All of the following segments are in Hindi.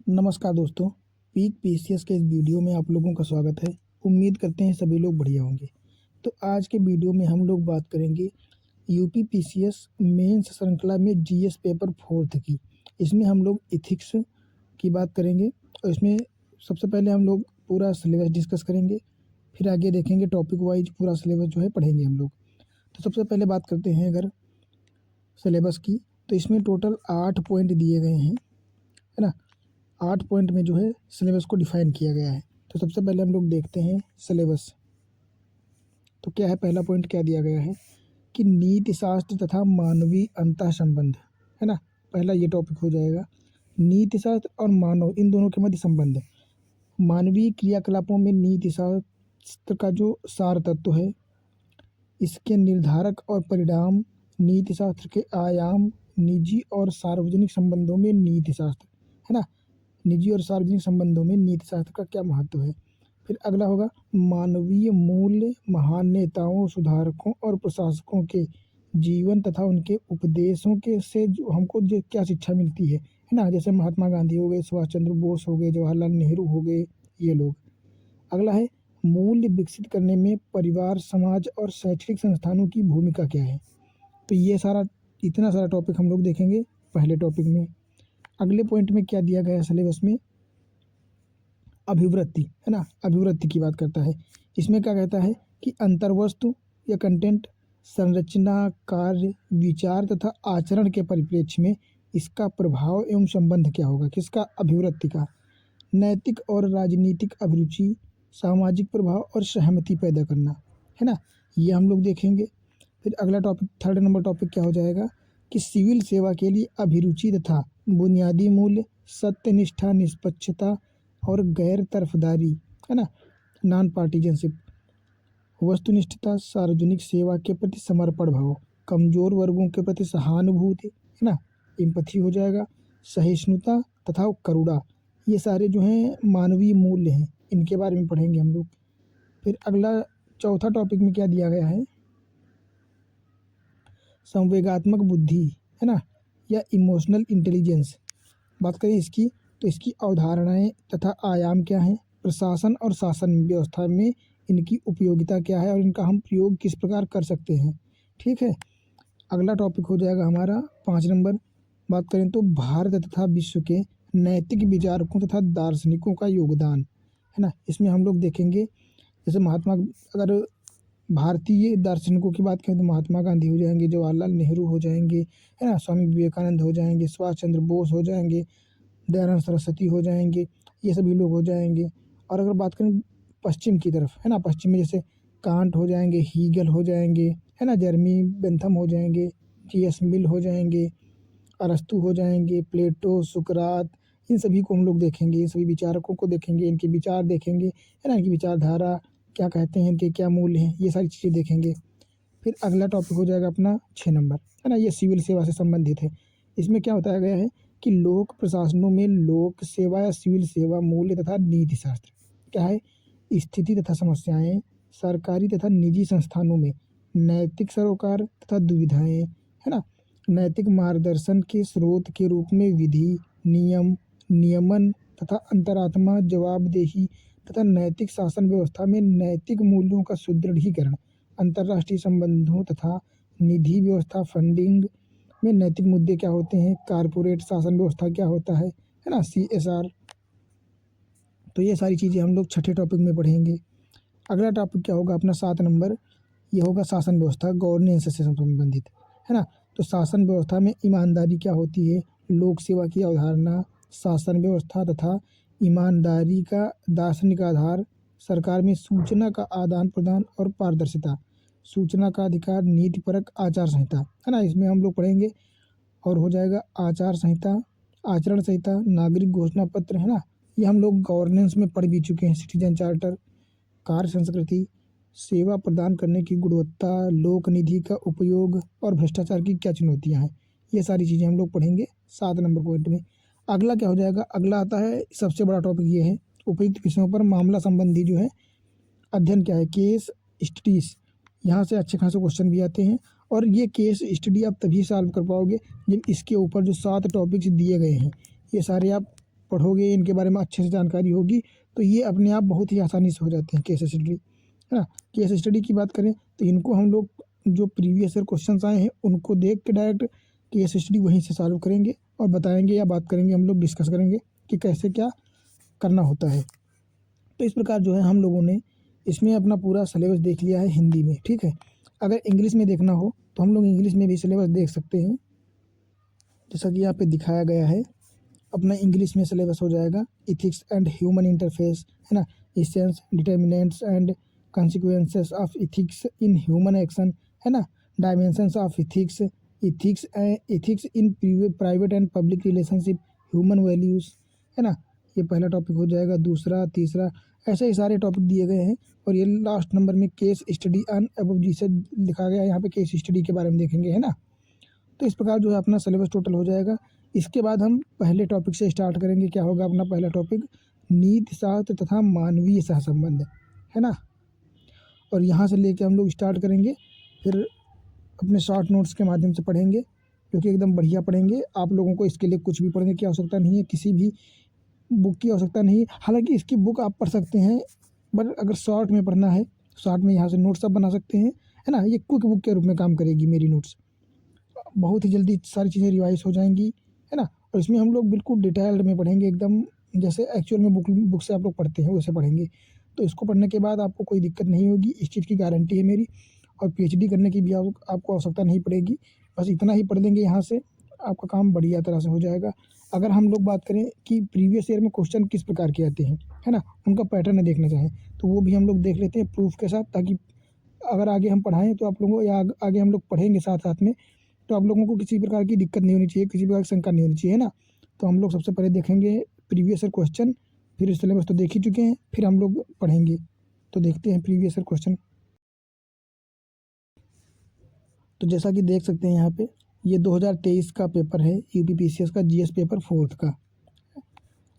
नमस्कार दोस्तों, पीक पीसीएस के इस वीडियो में आप लोगों का स्वागत है। उम्मीद करते हैं सभी लोग बढ़िया होंगे। तो आज के वीडियो में हम लोग बात करेंगे यूपी पीसीएस मेंस श्रृंखला में जीएस पेपर 4 की। इसमें हम लोग इथिक्स की बात करेंगे और इसमें सबसे पहले हम लोग पूरा सिलेबस डिस्कस करेंगे, फिर आगे देखेंगे टॉपिक वाइज पूरा सिलेबस जो है पढ़ेंगे हम लोग। तो सबसे पहले बात करते हैं अगर सिलेबस की, तो इसमें टोटल 8 पॉइंट दिए गए हैं, है ना। 8 पॉइंट में जो है सिलेबस को डिफाइन किया गया है। तो सबसे पहले हम लोग देखते हैं सिलेबस। तो क्या है, पहला पॉइंट क्या दिया गया है कि नीति शास्त्र तथा मानवीय अंतः संबंध, है ना। पहला ये टॉपिक हो जाएगा, नीति शास्त्र और मानव, इन दोनों के मध्य संबंध। मानवीय क्रियाकलापों में नीति शास्त्र का जो सार तत्व है, इसके निर्धारक और परिणाम, नीति शास्त्र के आयाम, निजी और सार्वजनिक संबंधों में नीति शास्त्र, है ना। निजी और सार्वजनिक संबंधों में नीति शास्त्र का क्या महत्व है। फिर अगला होगा मानवीय मूल्य, महान नेताओं, सुधारकों और प्रशासकों के जीवन तथा उनके उपदेशों के से जो हमको जो क्या शिक्षा मिलती है ना। जैसे महात्मा गांधी हो गए, सुभाष चंद्र बोस हो गए, जवाहरलाल नेहरू हो गए, ये लोग। अगला है मूल्य विकसित करने में परिवार, समाज और शैक्षणिक संस्थानों की भूमिका क्या है। तो ये सारा, इतना सारा टॉपिक हम लोग देखेंगे पहले टॉपिक में। अगले पॉइंट में क्या दिया गया है सिलेबस में, अभिवृत्ति, है ना। अभिवृत्ति की बात करता है। इसमें क्या कहता है कि अंतर्वस्तु या कंटेंट, संरचना, कार्य, विचार तथा आचरण के परिप्रेक्ष्य में इसका प्रभाव एवं संबंध क्या होगा, किसका, अभिवृत्ति का। नैतिक और राजनीतिक अभिरुचि, सामाजिक प्रभाव और सहमति पैदा करना, है ना, ये हम लोग देखेंगे। फिर अगला टॉपिक, थर्ड नंबर टॉपिक क्या हो जाएगा कि सिविल सेवा के लिए अभिरुचि तथा बुनियादी मूल्य, सत्यनिष्ठा, निष्पक्षता और गैर तरफदारी, है ना, नॉन पार्टीजनशिप, वस्तुनिष्ठता, सार्वजनिक सेवा के प्रति समर्पण भाव, कमजोर वर्गों के प्रति सहानुभूति, है ना, एम्पैथी हो जाएगा, सहिष्णुता तथा करुणा। ये सारे जो हैं मानवीय मूल्य हैं, इनके बारे में पढ़ेंगे हम लोग। फिर अगला चौथा टॉपिक में क्या दिया गया है, संवेगात्मक बुद्धि, है ना, या इमोशनल इंटेलिजेंस। बात करें इसकी, तो इसकी अवधारणाएं तथा आयाम क्या हैं, प्रशासन और शासन व्यवस्था में इनकी उपयोगिता क्या है और इनका हम प्रयोग किस प्रकार कर सकते हैं। ठीक है। अगला टॉपिक हो जाएगा हमारा 5 नंबर। बात करें तो भारत तथा विश्व के नैतिक विचारकों तथा दार्शनिकों का योगदान, है ना। इसमें हम लोग देखेंगे जैसे अगर भारतीय दार्शनिकों की बात करें तो महात्मा गांधी हो जाएंगे, जवाहरलाल नेहरू हो जाएंगे, है ना, स्वामी विवेकानंद हो जाएंगे, सुभाष चंद्र बोस हो जाएंगे, दयानंद सरस्वती हो जाएंगे, ये सभी लोग हो जाएंगे। और अगर बात करें पश्चिम की तरफ, है ना, पश्चिम में जैसे कांट हो जाएंगे, हीगल हो जाएंगे, है ना, जर्मी बेंथम हो जाएंगे, जीएस मिल हो जाएंगे, अरस्तु हो जाएंगे, प्लेटो, सुकरात, इन सभी को हम लोग देखेंगे, इन सभी विचारकों को देखेंगे, इनके विचार देखेंगे, है ना, इनकी विचारधारा क्या कहते हैं, इनके क्या मूल्य हैं, ये सारी चीज़ें देखेंगे। फिर अगला टॉपिक हो जाएगा अपना 6 नंबर, है ना, ये सिविल सेवा से संबंधित है। इसमें क्या बताया गया है कि लोक प्रशासनों में लोक सेवा या सिविल सेवा मूल्य तथा नीति शास्त्र क्या है, स्थिति तथा समस्याएं, सरकारी तथा निजी संस्थानों में नैतिक सरोकार तथा दुविधाएं, है ना, नैतिक मार्गदर्शन के स्रोत के रूप में विधि, नियम, नियमन तथा अंतरात्मा, जवाबदेही तथा नैतिक शासन व्यवस्था में नैतिक मूल्यों का सुदृढ़ीकरण, अंतर्राष्ट्रीय संबंधों तथा निधि व्यवस्था, फंडिंग में नैतिक मुद्दे क्या होते हैं, कारपोरेट शासन व्यवस्था क्या होता है ना, CSR। तो ये सारी चीज़ें हम लोग छठे टॉपिक में पढ़ेंगे। अगला टॉपिक क्या होगा अपना 7 नंबर, ये होगा शासन व्यवस्था, गवर्नेंस से संबंधित, है ना। तो शासन व्यवस्था में ईमानदारी क्या होती है, लोक सेवा की अवधारणा, शासन व्यवस्था तथा ईमानदारी का दार्शनिक आधार, सरकार में सूचना का आदान प्रदान और पारदर्शिता, सूचना का अधिकार, नीतिपरक आचार संहिता, है ना, इसमें हम लोग पढ़ेंगे। और हो जाएगा आचार संहिता, आचरण संहिता, नागरिक घोषणा पत्र, है ना, ये हम लोग गवर्नेंस में पढ़ भी चुके हैं, सिटीजन चार्टर, कार्य संस्कृति, सेवा प्रदान करने की गुणवत्ता, लोक निधि का उपयोग और भ्रष्टाचार की क्या चुनौतियां हैं, ये सारी चीज़ें हम लोग पढ़ेंगे 7 नंबर पॉइंट में। अगला क्या हो जाएगा, अगला आता है सबसे बड़ा टॉपिक, ये है उपयुक्त विषयों पर मामला संबंधी जो है अध्ययन क्या है, केस स्टडीज। यहाँ से अच्छे खासे क्वेश्चन भी आते हैं और ये केस स्टडी आप तभी सॉल्व कर पाओगे जब इसके ऊपर जो 7 टॉपिक्स दिए गए हैं ये सारे आप पढ़ोगे, इनके बारे में अच्छे से जानकारी होगी, तो ये अपने आप बहुत ही आसानी से हो जाते हैं केस स्टडी, है ना। केस स्टडी की बात करें तो इनको हम लोग जो प्रीवियस ईयर क्वेश्चंस आए हैं उनको देख के डायरेक्ट केस स्टडी वहीं से सॉल्व करेंगे और बताएंगे या बात करेंगे, हम लोग डिस्कस करेंगे कि कैसे क्या करना होता है। तो इस प्रकार जो है हम लोगों ने इसमें अपना पूरा सिलेबस देख लिया है हिंदी में, ठीक है। अगर इंग्लिश में देखना हो तो हम लोग इंग्लिश में भी सिलेबस देख सकते हैं, जैसा कि यहाँ पे दिखाया गया है। अपना इंग्लिश में सिलेबस हो जाएगा इथिक्स एंड ह्यूमन इंटरफेस, है ना, essence determinants and consequences of ethics in human action, है ना, dimensions of ethics, ethics in private and public relationship, human values, है ना। ये पहला टॉपिक हो जाएगा, दूसरा, तीसरा, ऐसे ही सारे टॉपिक दिए गए हैं। और ये लास्ट नंबर में केस स्टडी ऑन अबव जिसे लिखा गया है यहाँ पे केस स्टडी के बारे में देखेंगे, है ना। तो इस प्रकार जो है अपना सिलेबस टोटल हो जाएगा। इसके बाद हम पहले टॉपिक से स्टार्ट करेंगे। क्या होगा अपना पहला टॉपिक? नीति शास्त्र तथा मानवीय सहसंबंध, है ना। और यहाँ से लेके हम लोग स्टार्ट करेंगे, फिर अपने शॉर्ट नोट्स के माध्यम से पढ़ेंगे, जो कि एकदम बढ़िया पढ़ेंगे। आप लोगों को इसके लिए कुछ भी पढ़ने की आवश्यकता नहीं है, किसी भी बुक की आवश्यकता नहीं है। हालांकि इसकी बुक आप पढ़ सकते हैं, बट अगर शॉर्ट में पढ़ना है, शॉर्ट में यहाँ से नोट्स आप बना सकते हैं, है ना। ये क्विक बुक के रूप में काम करेगी मेरी नोट्स, बहुत ही जल्दी सारी चीज़ें रिवाइज हो जाएंगी, है ना। और इसमें हम लोग बिल्कुल डिटेल्ड में पढ़ेंगे, एकदम जैसे एक्चुअल में बुक से आप लोग पढ़ते हैं वैसे पढ़ेंगे। तो इसको पढ़ने के बाद आपको कोई दिक्कत नहीं होगी, इस चीज़ की गारंटी है मेरी। और पीएचडी करने की भी आपको आवश्यकता नहीं पड़ेगी, बस इतना ही पढ़ लेंगे यहाँ से, आपका काम बढ़िया तरह से हो जाएगा। अगर हम लोग बात करें कि प्रीवियस ईयर में क्वेश्चन किस प्रकार के आते हैं, है ना, उनका पैटर्न देखना चाहें तो वो भी हम लोग देख लेते हैं प्रूफ के साथ, ताकि अगर आगे हम पढ़ाएं तो आप लोगों या आगे हम लोग पढ़ेंगे साथ साथ में, तो आप लोगों को किसी प्रकार की दिक्कत नहीं होनी चाहिए, किसी प्रकार की शंका नहीं होनी चाहिए, है ना। तो हम लोग सबसे पहले देखेंगे प्रीवियस ईयर क्वेश्चन, फिर सिलेबस तो देख ही चुके हैं, फिर हम लोग पढ़ेंगे। तो देखते हैं प्रीवियस ईयर क्वेश्चन। तो जैसा कि देख सकते हैं यहाँ पे, ये 2023 का पेपर है, यूपीपीसीएस का जीएस पेपर 4 का।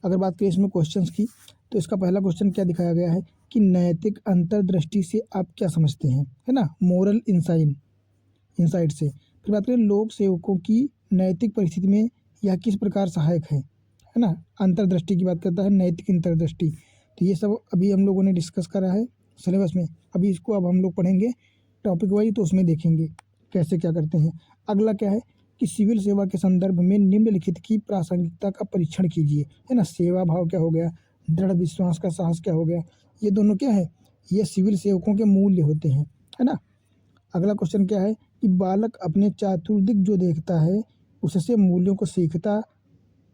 अगर बात करें इसमें क्वेश्चंस की, तो इसका पहला क्वेश्चन क्या दिखाया गया है कि नैतिक अंतर्दृष्टि से आप क्या समझते हैं, है ना, मोरल इंसाइट से। फिर बात करें लोक सेवकों की नैतिक परिस्थिति में यह किस प्रकार सहायक है ना। अंतर्दृष्टि की बात करता है, नैतिक अंतर्दृष्टि। तो ये सब अभी हम लोगों ने डिस्कस करा है सिलेबस में, अभी इसको अब हम लोग पढ़ेंगे टॉपिक वाइज, तो उसमें देखेंगे कैसे क्या करते हैं। अगला क्या है कि सिविल सेवा के संदर्भ में निम्नलिखित की प्रासंगिकता का परीक्षण कीजिए, है ना। सेवा भाव क्या हो गया, दृढ़ विश्वास का साहस क्या हो गया, ये दोनों क्या है, ये सिविल सेवकों के मूल्य होते हैं, है ना। अगला क्वेश्चन क्या है कि बालक अपने चातुर्दिक जो देखता है उससे मूल्यों को सीखता,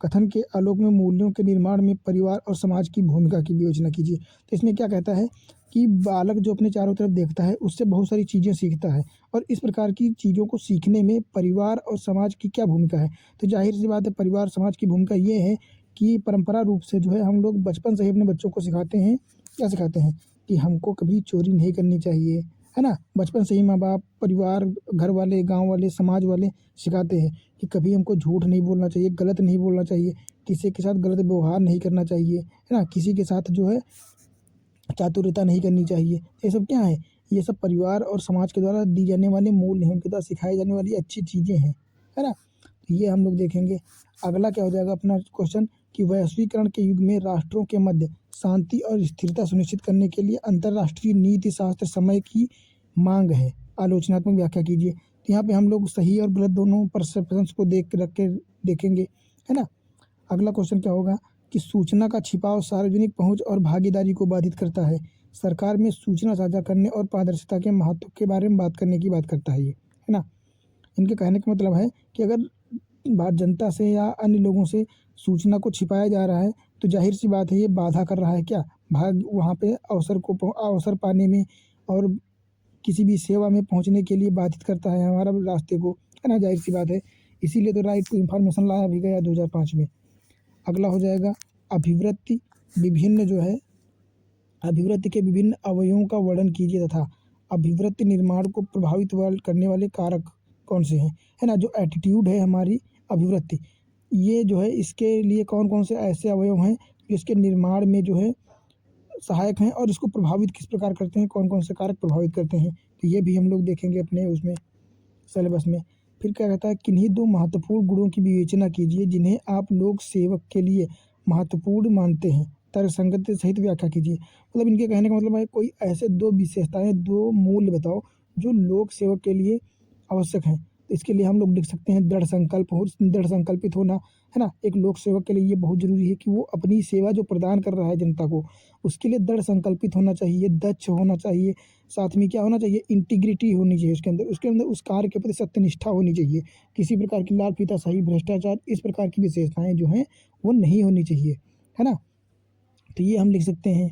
कथन के आलोक में मूल्यों के निर्माण में परिवार और समाज की भूमिका की विवेचना कीजिए। तो इसमें क्या कहता है कि बालक जो अपने चारों तरफ देखता है उससे बहुत सारी चीज़ें सीखता है, और इस प्रकार की चीज़ों को सीखने में परिवार और समाज की क्या भूमिका है। तो जाहिर सी बात है, परिवार समाज की भूमिका ये है कि परंपरा रूप से जो है हम लोग बचपन से ही अपने बच्चों को सिखाते हैं, क्या सिखाते हैं कि हमको कभी चोरी नहीं करनी चाहिए, है ना। बचपन से ही माँ बाप, परिवार, घर वाले, गाँव वाले, समाज वाले सिखाते हैं कि कभी हमको झूठ नहीं बोलना चाहिए, गलत नहीं बोलना चाहिए, किसी के साथ गलत व्यवहार नहीं करना चाहिए, है ना, किसी के साथ जो है चातुर्यता नहीं करनी चाहिए। ये सब क्या है, ये सब परिवार और समाज के द्वारा दी जाने वाले मूल्य हैं, उनके द्वारा सिखाई जाने वाली अच्छी चीज़ें हैं, है ना। तो ये हम लोग देखेंगे। अगला क्या हो जाएगा अपना क्वेश्चन कि वैश्वीकरण के युग में राष्ट्रों के मध्य शांति और स्थिरता सुनिश्चित करने के लिए अंतर्राष्ट्रीय नीति शास्त्र समय की मांग है, आलोचनात्मक व्याख्या कीजिए। तो यहाँ पे हम लोग सही और गलत दोनों परसेप्शंस को रख के देखेंगे, है ना। अगला क्वेश्चन क्या होगा कि सूचना का छिपाव सार्वजनिक पहुंच और भागीदारी को बाधित करता है, सरकार में सूचना साझा करने और पारदर्शिता के महत्व के बारे में बात करने की बात करता है ये, है ना। इनके कहने का मतलब है कि अगर जनता से या अन्य लोगों से सूचना को छिपाया जा रहा है तो जाहिर सी बात है ये बाधा कर रहा है, क्या भाग वहाँ पे अवसर पाने में और किसी भी सेवा में पहुँचने के लिए बाधित करता है हमारा रास्ते को, है ना, जाहिर सी बात है। इसीलिए तो राइट टू इन्फॉर्मेशन लाया भी गया 2005 में। अगला हो जाएगा अभिवृत्ति, विभिन्न जो है अभिवृत्ति के विभिन्न अवयवों का वर्णन कीजिए तथा अभिवृत्ति निर्माण को प्रभावित करने वाले कारक कौन से हैं, है ना। जो एटीट्यूड है हमारी अभिवृत्ति, ये जो है इसके लिए कौन कौन से ऐसे अवयव हैं जो इसके निर्माण में जो है सहायक हैं और इसको प्रभावित किस प्रकार करते हैं, कौन कौन से कारक प्रभावित करते हैं। तो ये भी हम लोग देखेंगे अपने उसमें सिलेबस में। फिर क्या कहता है किन्हीं दो महत्वपूर्ण गुणों की विवेचना कीजिए जिन्हें आप लोक सेवक के लिए महत्वपूर्ण मानते हैं? तर्कसंगत सहित व्याख्या कीजिए। मतलब इनके कहने का मतलब है कोई ऐसे 2 विशेषताएँ, 2 मूल्य बताओ जो लोक सेवक के लिए आवश्यक हैं। तो इसके लिए हम लोग लिख सकते हैं दृढ़ संकल्प हो, दृढ़ संकल्पित होना, है ना? एक लोक सेवक के लिए ये बहुत ज़रूरी है कि वो अपनी सेवा जो प्रदान कर रहा है जनता को, उसके लिए दृढ़ संकल्पित होना चाहिए, दक्ष होना चाहिए, साथ में क्या होना चाहिए, इंटीग्रिटी होनी चाहिए उसके अंदर उस कार्य के प्रति सत्यनिष्ठा होनी चाहिए। किसी प्रकार की लालफीताशाही, भ्रष्टाचार इस प्रकार की विशेषताएँ जो हैं वो नहीं होनी चाहिए, है ना? तो ये हम लिख सकते हैं।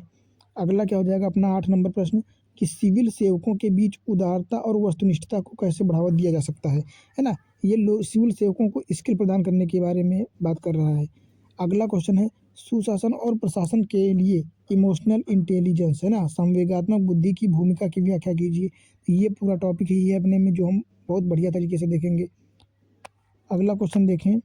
अगला क्या हो जाएगा अपना 8 नंबर प्रश्न कि सिविल सेवकों के बीच उदारता और वस्तुनिष्ठता को कैसे बढ़ावा दिया जा सकता है ना? ये लो सिविल सेवकों को स्किल प्रदान करने के बारे में बात कर रहा है। अगला क्वेश्चन है सुशासन और प्रशासन के लिए इमोशनल इंटेलिजेंस, है ना? संवेगात्मक बुद्धि की भूमिका की व्याख्या कीजिए। तो ये पूरा टॉपिक ही है अपने में जो हम बहुत बढ़िया तरीके से देखेंगे। अगला क्वेश्चन देखें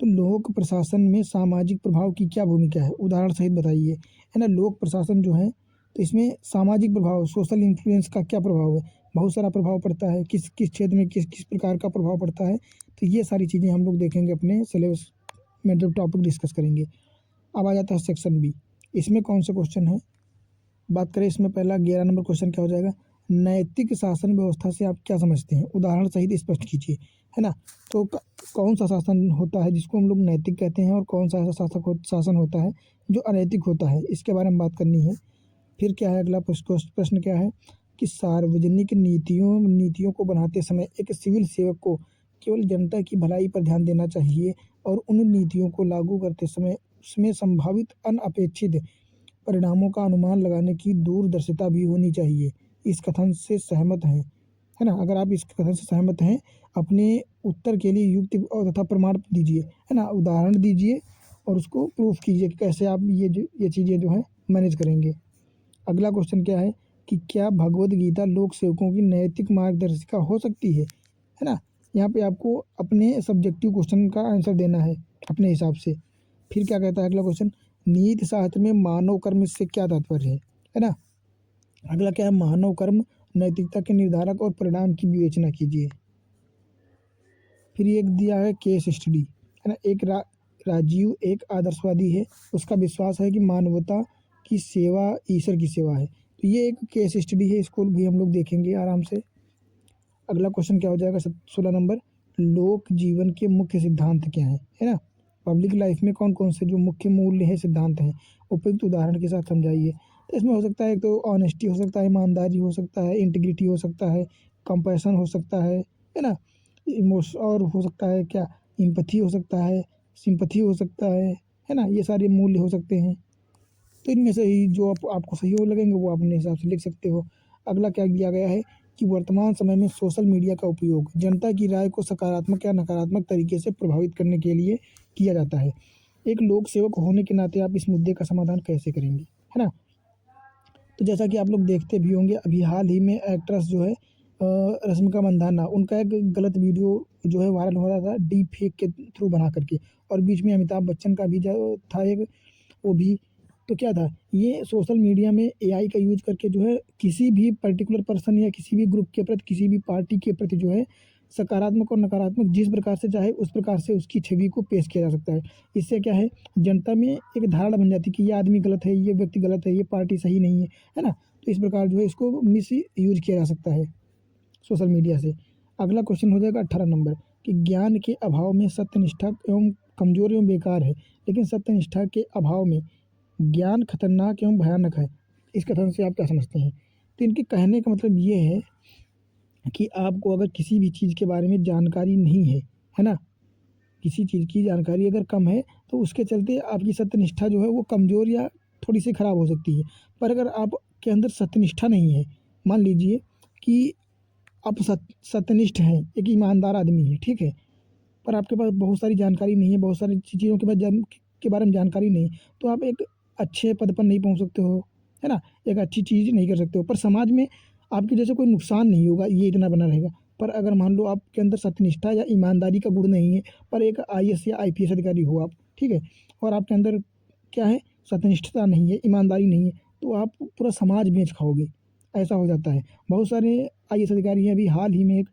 तो लोक प्रशासन में सामाजिक प्रभाव की क्या भूमिका है? उदाहरण सहित बताइए, है ना? लोक प्रशासन जो है तो इसमें सामाजिक प्रभाव, सोशल इन्फ्लुएंस का क्या प्रभाव है? बहुत सारा प्रभाव पड़ता है। किस किस क्षेत्र में किस किस प्रकार का प्रभाव पड़ता है? तो ये सारी चीज़ें हम लोग देखेंगे अपने सिलेबस में जब टॉपिक डिस्कस करेंगे। अब आ जाता है सेक्शन बी। इसमें कौन से क्वेश्चन है? बात करें इसमें पहला 11 नंबर क्वेश्चन क्या हो जाएगा? नैतिक शासन व्यवस्था से आप क्या समझते हैं? उदाहरण सहित स्पष्ट कीजिए, है ना? तो कौन सा शासन होता है जिसको हम लोग नैतिक कहते हैं और कौन सा ऐसा शासन होता है जो अनैतिक होता है, इसके बारे में बात करनी है। फिर क्या है अगला प्रश्न क्या है कि सार्वजनिक नीतियों को बनाते समय एक सिविल सेवक को केवल जनता की भलाई पर ध्यान देना चाहिए और उन नीतियों को लागू करते समय उसमें संभावित अनअपेक्षित परिणामों का अनुमान लगाने की दूरदर्शिता भी होनी चाहिए। इस कथन से सहमत हैं, है ना? अगर आप इस कथन से सहमत हैं, अपने उत्तर के लिए युक्ति और तथा प्रमाण दीजिए, है ना? उदाहरण दीजिए और उसको प्रूफ कीजिए कि कैसे आप ये चीज़ें जो है मैनेज करेंगे। अगला क्वेश्चन क्या है कि क्या भगवद गीता लोक सेवकों की नैतिक मार्गदर्शिका हो सकती है ना? यहाँ पे आपको अपने सब्जेक्टिव क्वेश्चन का आंसर देना है अपने हिसाब से। फिर क्या कहता है अगला क्वेश्चन, नीति शास्त्र में मानव कर्म से क्या तात्पर्य है ना? अगला क्या है, मानव कर्म नैतिकता के निर्धारक और परिणाम की विवेचना कीजिए। फिर एक दिया है केस स्टडी, है ना? एक राजीव एक आदर्शवादी है, उसका विश्वास है कि मानवता की सेवा ईश्वर की सेवा है। तो ये एक केस स्टडी है, इसको भी हम लोग देखेंगे आराम से। अगला क्वेश्चन क्या हो जाएगा 16 नंबर, लोक जीवन के मुख्य सिद्धांत क्या है ना? पब्लिक लाइफ में कौन कौन से जो मुख्य मूल्य हैं, सिद्धांत हैं, उपयुक्त उदाहरण के साथ समझाइए। तो इसमें हो सकता है एक तो ऑनेस्टी हो सकता है, ईमानदारी हो सकता है, इंटीग्रिटी हो सकता है, कंपैशन हो सकता है ना? और हो सकता है क्या, एम्पैथी हो सकता है, सिंपैथी हो सकता है ना? ये सारे मूल्य हो सकते हैं। तो इनमें से ही जो आपको सही हो लगेंगे वो आप अपने हिसाब से लिख सकते हो। अगला क्या दिया गया है कि वर्तमान समय में सोशल मीडिया का उपयोग जनता की राय को सकारात्मक या नकारात्मक तरीके से प्रभावित करने के लिए किया जाता है। एक लोक सेवक होने के नाते आप इस मुद्दे का समाधान कैसे करेंगे, है ना? तो जैसा कि आप लोग देखते भी होंगे, अभी हाल ही में एक्ट्रेस जो है रश्मिका मंदाना, उनका एक गलत वीडियो जो है वायरल हो रहा था डीप फेक के थ्रू बना करके, और बीच में अमिताभ बच्चन का भी जो था एक, वो भी। तो क्या था, ये सोशल मीडिया में एआई का यूज करके जो है किसी भी पर्टिकुलर पर्सन या किसी भी ग्रुप के प्रति, किसी भी पार्टी के प्रति जो है सकारात्मक और नकारात्मक जिस प्रकार से चाहे उस प्रकार से उसकी छवि को पेश किया जा सकता है। इससे क्या है, जनता में एक धारणा बन जाती है कि ये आदमी गलत है, ये व्यक्ति गलत है, ये पार्टी सही नहीं है ना? तो इस प्रकार जो है इसको मिस यूज किया जा सकता है सोशल मीडिया से। अगला क्वेश्चन हो जाएगा 18 नंबर कि ज्ञान के अभाव में सत्यनिष्ठा एवं कमजोर एवं बेकार है, लेकिन सत्यनिष्ठा के अभाव में ज्ञान खतरनाक एवं भयानक है। इस कथन से आप क्या समझते हैं? तो इनके कहने का मतलब ये है कि आपको अगर किसी भी चीज़ के बारे में जानकारी नहीं है ना? किसी चीज़ की जानकारी अगर कम है तो उसके चलते आपकी सत्यनिष्ठा जो है वो कमज़ोर या थोड़ी-सी ख़राब हो सकती है। पर अगर आपके अंदर सत्यनिष्ठा नहीं है, मान लीजिए कि आप सत्यनिष्ठ हैं, एक ईमानदार आदमी है, ठीक है? पर आपके पास बहुत सारी जानकारी नहीं है, बहुत सारी चीज़ों के बाद के बारे में जानकारी नहीं, तो आप एक अच्छे पद पर नहीं पहुँच सकते हो, है ना? एक अच्छी चीज़ नहीं कर सकते हो, पर समाज में आपकी वजह से कोई नुकसान नहीं होगा, ये इतना बना रहेगा। पर अगर मान लो आपके अंदर सत्यनिष्ठा या ईमानदारी का गुण नहीं है, पर एक आईएएस या आईपीएस अधिकारी हो आप, ठीक है? और आपके अंदर क्या है, सत्यनिष्ठता नहीं है, ईमानदारी नहीं है, तो आप पूरा समाज बेच खाओगे, ऐसा हो जाता है। बहुत सारे आईएएस अधिकारी हैं, अभी हाल ही में एक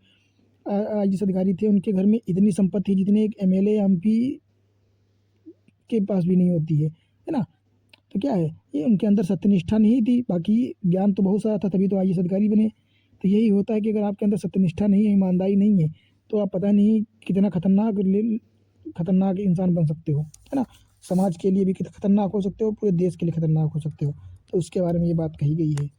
आईएएस अधिकारी थे, उनके घर में इतनी संपत्ति थी जितने एक एमएलए, एमपी के पास भी नहीं होती है ना। तो क्या है, ये उनके अंदर सत्यनिष्ठा नहीं थी, बाकी ज्ञान तो बहुत सारा था, तभी तो आईएएस अधिकारी बने। तो यही होता है कि अगर आपके अंदर सत्यनिष्ठा नहीं है, ईमानदारी नहीं है, तो आप पता नहीं कितना खतरनाक इंसान बन सकते हो, है ना। समाज के लिए भी कितना खतरनाक हो सकते हो, पूरे देश के लिए खतरनाक हो सकते हो। तो उसके बारे में ये बात कही गई है।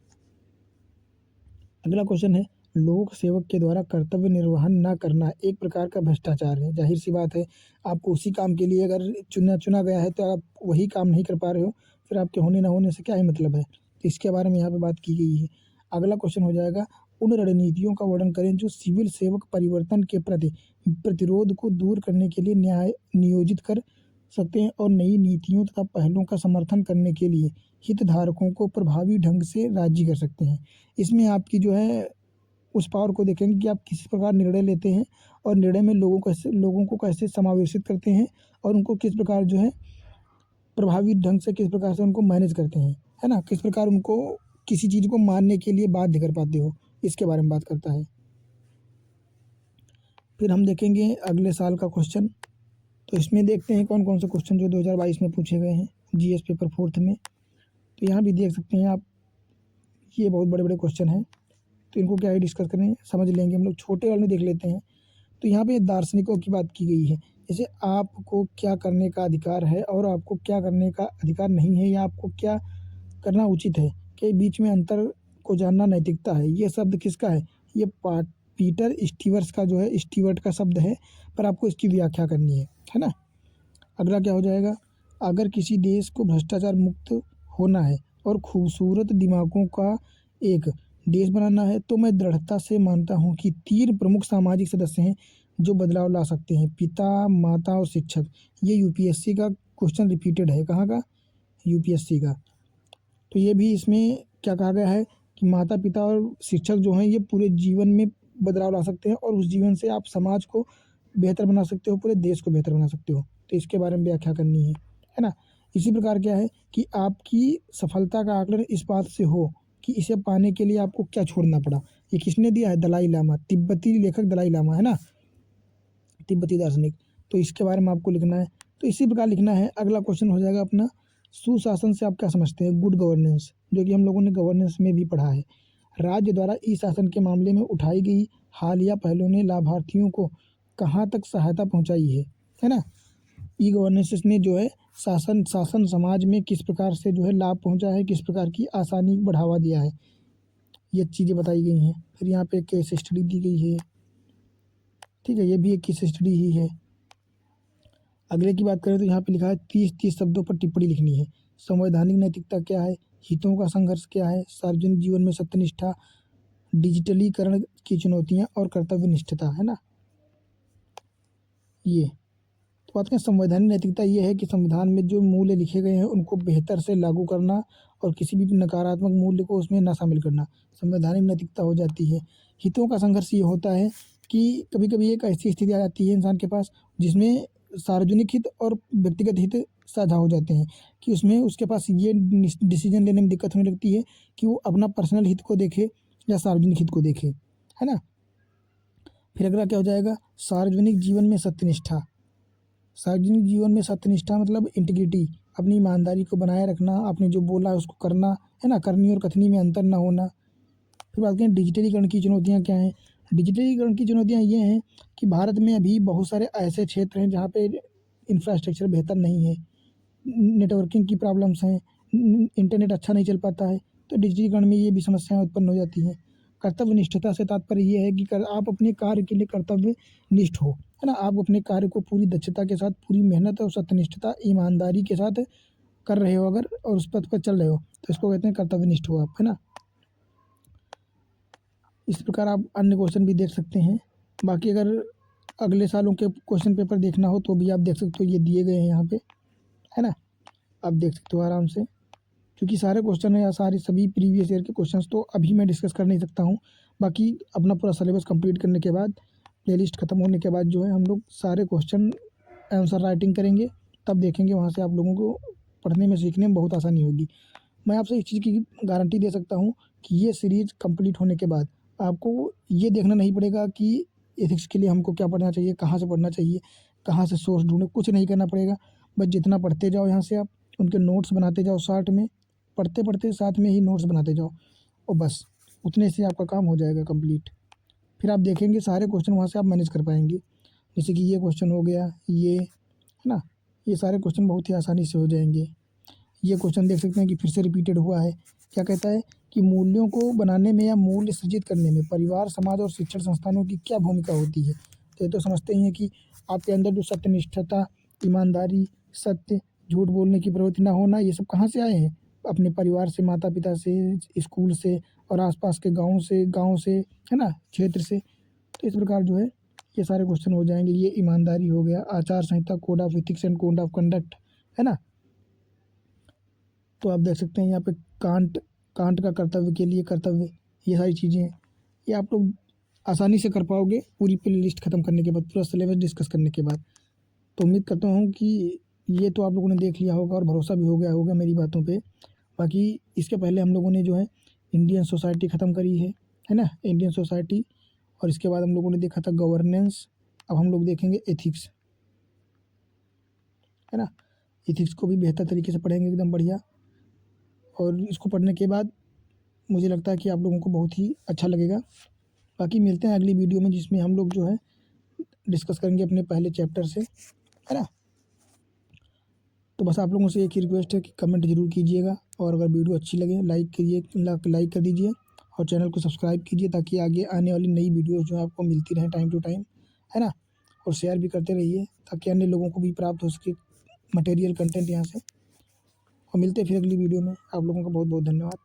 अगला क्वेश्चन है, लोक सेवक के द्वारा कर्तव्य निर्वहन न करना एक प्रकार का भ्रष्टाचार है। जाहिर सी बात है, आपको उसी काम के लिए अगर चुना गया है, तो आप वही काम नहीं कर पा रहे हो, फिर आपके होने ना होने से क्या ही मतलब है। तो इसके बारे में यहाँ पे बात की गई है। अगला क्वेश्चन हो जाएगा, उन रणनीतियों का वर्णन करें जो सिविल सेवक परिवर्तन के प्रति प्रतिरोध को दूर करने के लिए न्याय नियोजित कर सकते हैं और नई नीतियों तथा पहलों का समर्थन करने के लिए हितधारकों को प्रभावी ढंग से राजी कर सकते हैं। इसमें आपकी जो है उस पावर को देखेंगे कि आप किस प्रकार निर्णय लेते हैं और निर्णय में लोगों को कैसे समावेशित करते हैं और उनको किस प्रकार जो है प्रभावी ढंग से किस प्रकार से उनको मैनेज करते हैं, है ना। किस प्रकार उनको किसी चीज़ को मानने के लिए बाध्य कर पाते हो, इसके बारे में बात करता है। फिर हम देखेंगे अगले साल का क्वेश्चन। तो इसमें देखते हैं कौन कौन से क्वेश्चन जो 2022 में पूछे गए हैं जीएस पेपर 4 में। तो यहाँ भी देख सकते हैं आप, ये बहुत बड़े बड़े क्वेश्चन हैं, तो इनको क्या है डिस्कस करें, समझ लेंगे हम लोग। छोटे वाले में देख लेते हैं। तो यहाँ पे दार्शनिकों की बात की गई है, जैसे आपको क्या करने का अधिकार है और आपको क्या करने का अधिकार नहीं है, या आपको क्या करना उचित है, के बीच में अंतर को जानना नैतिकता है। ये शब्द किसका है, ये पीटर स्टीवर्स का जो है, स्टीवर्ट का शब्द है, पर आपको इसकी व्याख्या करनी है ना। अगला क्या हो जाएगा, अगर किसी देश को भ्रष्टाचार मुक्त होना है और खूबसूरत दिमागों का एक देश बनाना है, तो मैं दृढ़ता से मानता हूँ कि 3 प्रमुख सामाजिक सदस्य हैं जो बदलाव ला सकते हैं, पिता, माता और शिक्षक। ये यूपीएससी का क्वेश्चन रिपीटेड है, कहाँ का, यूपीएससी का। तो ये भी इसमें क्या कहा गया है कि माता पिता और शिक्षक जो हैं, ये पूरे जीवन में बदलाव ला सकते हैं और उस जीवन से आप समाज को बेहतर बना सकते हो, पूरे देश को बेहतर बना सकते हो। तो इसके बारे में व्याख्या करनी है ना। इसी प्रकार क्या है कि आपकी सफलता का आकलन इस बात से हो कि इसे पाने के लिए आपको क्या छोड़ना पड़ा। ये किसने दिया है, दलाई लामा, तिब्बती लेखक दलाई लामा, है ना, तिब्बती दार्शनिक। तो इसके बारे में आपको लिखना है। तो इसी प्रकार लिखना है। अगला क्वेश्चन हो जाएगा अपना, सुशासन से आप क्या समझते हैं, गुड गवर्नेंस, जो कि हम लोगों ने गवर्नेंस में भी पढ़ा है। राज्य द्वारा ई शासन के मामले में उठाई गई हालिया पहलों ने लाभार्थियों को कहाँ तक सहायता पहुँचाई है ना। ई गवर्नेंस ने जो है शासन समाज में किस प्रकार से जो है लाभ पहुंचा है, किस प्रकार की आसानी बढ़ावा दिया है, ये चीज़ें बताई गई हैं। फिर यहाँ पे केस स्टडी दी गई है, ठीक है, ये भी एक केस स्टडी ही है। अगले की बात करें तो यहाँ पे लिखा है 30 शब्दों पर टिप्पणी लिखनी है। संवैधानिक नैतिकता क्या है, हितों का संघर्ष क्या है, सार्वजनिक जीवन में सत्यनिष्ठा, डिजिटलीकरण की चुनौतियाँ और कर्तव्यनिष्ठता, है ना। ये तो बात करें संवैधानिक नैतिकता, ये है कि संविधान में जो मूल्य लिखे गए हैं उनको बेहतर से लागू करना और किसी भी नकारात्मक मूल्य को उसमें ना शामिल करना, संवैधानिक नैतिकता हो जाती है। हितों का संघर्ष ये होता है कि कभी कभी एक ऐसी स्थिति आ जाती है इंसान के पास जिसमें सार्वजनिक हित और व्यक्तिगत हित साझा हो जाते हैं, कि उसमें उसके पास ये डिसीजन लेने में दिक्कत होने लगती है कि वो अपना पर्सनल हित को देखे या सार्वजनिक हित को देखे, है ना। फिर अगला क्या हो जाएगा, सार्वजनिक जीवन में सत्यनिष्ठा। सार्वजनिक जीवन में सत्यनिष्ठा मतलब इंटीग्रिटी, अपनी ईमानदारी को बनाए रखना, आपने जो बोला है उसको करना, है ना, करनी और कथनी में अंतर ना होना। फिर बात करें डिजिटलीकरण की चुनौतियाँ क्या हैं। डिजिटलीकरण की चुनौतियाँ ये हैं कि भारत में अभी बहुत सारे ऐसे क्षेत्र हैं जहाँ पे इंफ्रास्ट्रक्चर बेहतर नहीं है, नेटवर्किंग की प्रॉब्लम्स हैं, इंटरनेट अच्छा नहीं चल पाता है, तो डिजिटलीकरण में ये भी समस्याएं उत्पन्न हो जाती हैं। कर्तव्यनिष्ठता से तात्पर्य ये है कि आप अपने कार्य के लिए कर्तव्यनिष्ठ हो, है ना, आप अपने कार्य को पूरी दक्षता के साथ, पूरी मेहनत और सत्यनिष्ठता, ईमानदारी के साथ कर रहे हो अगर, और उस पथ पर चल रहे हो, तो इसको कहते हैं कर्तव्यनिष्ठ हो आप, है ना। इस प्रकार आप अन्य क्वेश्चन भी देख सकते हैं। बाकी अगर अगले सालों के क्वेश्चन पेपर देखना हो तो भी आप देख सकते हो, ये दिए गए हैं यहाँ पे, है ना, आप देख सकते हो आराम से। क्योंकि सारे क्वेश्चन है या सारी सभी प्रीवियस ईयर के क्वेश्चंस तो अभी मैं डिस्कस कर नहीं सकता हूँ। बाकी अपना पूरा सिलेबस कंप्लीट करने के बाद, प्लेलिस्ट ख़त्म होने के बाद जो है हम लोग सारे क्वेश्चन आंसर राइटिंग करेंगे, तब देखेंगे, वहाँ से आप लोगों को पढ़ने में सीखने में बहुत आसानी होगी। मैं आपसे इस चीज़ की गारंटी दे सकता हूँ कि ये सीरीज़ कंप्लीट होने के बाद आपको ये देखना नहीं पड़ेगा कि एथिक्स के लिए हमको क्या पढ़ना चाहिए, कहाँ से पढ़ना चाहिए, कहाँ से सोर्स ढूँढे, कुछ नहीं करना पड़ेगा। बस जितना पढ़ते जाओ यहाँ से आप, उनके नोट्स बनाते जाओ शॉर्ट में, पढ़ते पढ़ते साथ में ही नोट्स बनाते जाओ, और बस उतने से आपका काम हो जाएगा कंप्लीट। फिर आप देखेंगे सारे क्वेश्चन वहाँ से आप मैनेज कर पाएंगे। जैसे कि ये क्वेश्चन हो गया, ये है ना, ये सारे क्वेश्चन बहुत ही आसानी से हो जाएंगे। ये क्वेश्चन देख सकते हैं कि फिर से रिपीटेड हुआ है। क्या कहता है कि मूल्यों को बनाने में या मूल्य सृजित करने में परिवार, समाज और शिक्षण संस्थानों की क्या भूमिका होती है। तो ये तो समझते ही हैं कि आपके अंदर जो सत्यनिष्ठता, ईमानदारी, सत्य, झूठ बोलने की प्रवृत्ति ना होना, ये सब कहाँ से आए हैं? अपने परिवार से, माता पिता से, स्कूल से और आसपास के गाँव से, है ना, क्षेत्र से। तो इस प्रकार जो है ये सारे क्वेश्चन हो जाएंगे। ये ईमानदारी हो गया, आचार संहिता, code of ethics and code of conduct, है ना। तो आप देख सकते हैं यहाँ पे कांट, कांट का कर्तव्य के लिए कर्तव्य, ये सारी चीज़ें हैं। ये आप लोग आसानी से कर पाओगे पूरी प्ले लिस्ट ख़त्म करने के बाद, पूरा सिलेबस डिस्कस करने के बाद। तो उम्मीद करता हूँ कि ये तो आप लोगों ने देख लिया होगा और भरोसा भी हो गया होगा मेरी बातों पे। बाकी इसके पहले हम लोगों ने जो है इंडियन सोसाइटी ख़त्म करी है ना, इंडियन सोसाइटी। और इसके बाद हम लोगों ने देखा था गवर्नेंस। अब हम लोग देखेंगे एथिक्स, है ना। एथिक्स को भी बेहतर तरीके से पढ़ेंगे, एकदम बढ़िया। और इसको पढ़ने के बाद मुझे लगता है कि आप लोगों को बहुत ही अच्छा लगेगा। बाकी मिलते हैं अगली वीडियो में, जिसमें हम लोग जो है डिस्कस करेंगे अपने पहले चैप्टर से, है ना। तो बस आप लोगों से एक ही रिक्वेस्ट है कि कमेंट ज़रूर कीजिएगा, और अगर वीडियो अच्छी लगे लाइक कीजिए, लाइक कर दीजिए, और चैनल को सब्सक्राइब कीजिए, ताकि आगे आने वाली नई वीडियोज़ जो है आपको मिलती रहें टाइम टू टाइम, है ना। और शेयर भी करते रहिए ताकि अन्य लोगों को भी प्राप्त हो सके मटेरियल कंटेंट यहाँ से। और मिलते हैं फिर अगली वीडियो में। आप लोगों का बहुत बहुत धन्यवाद।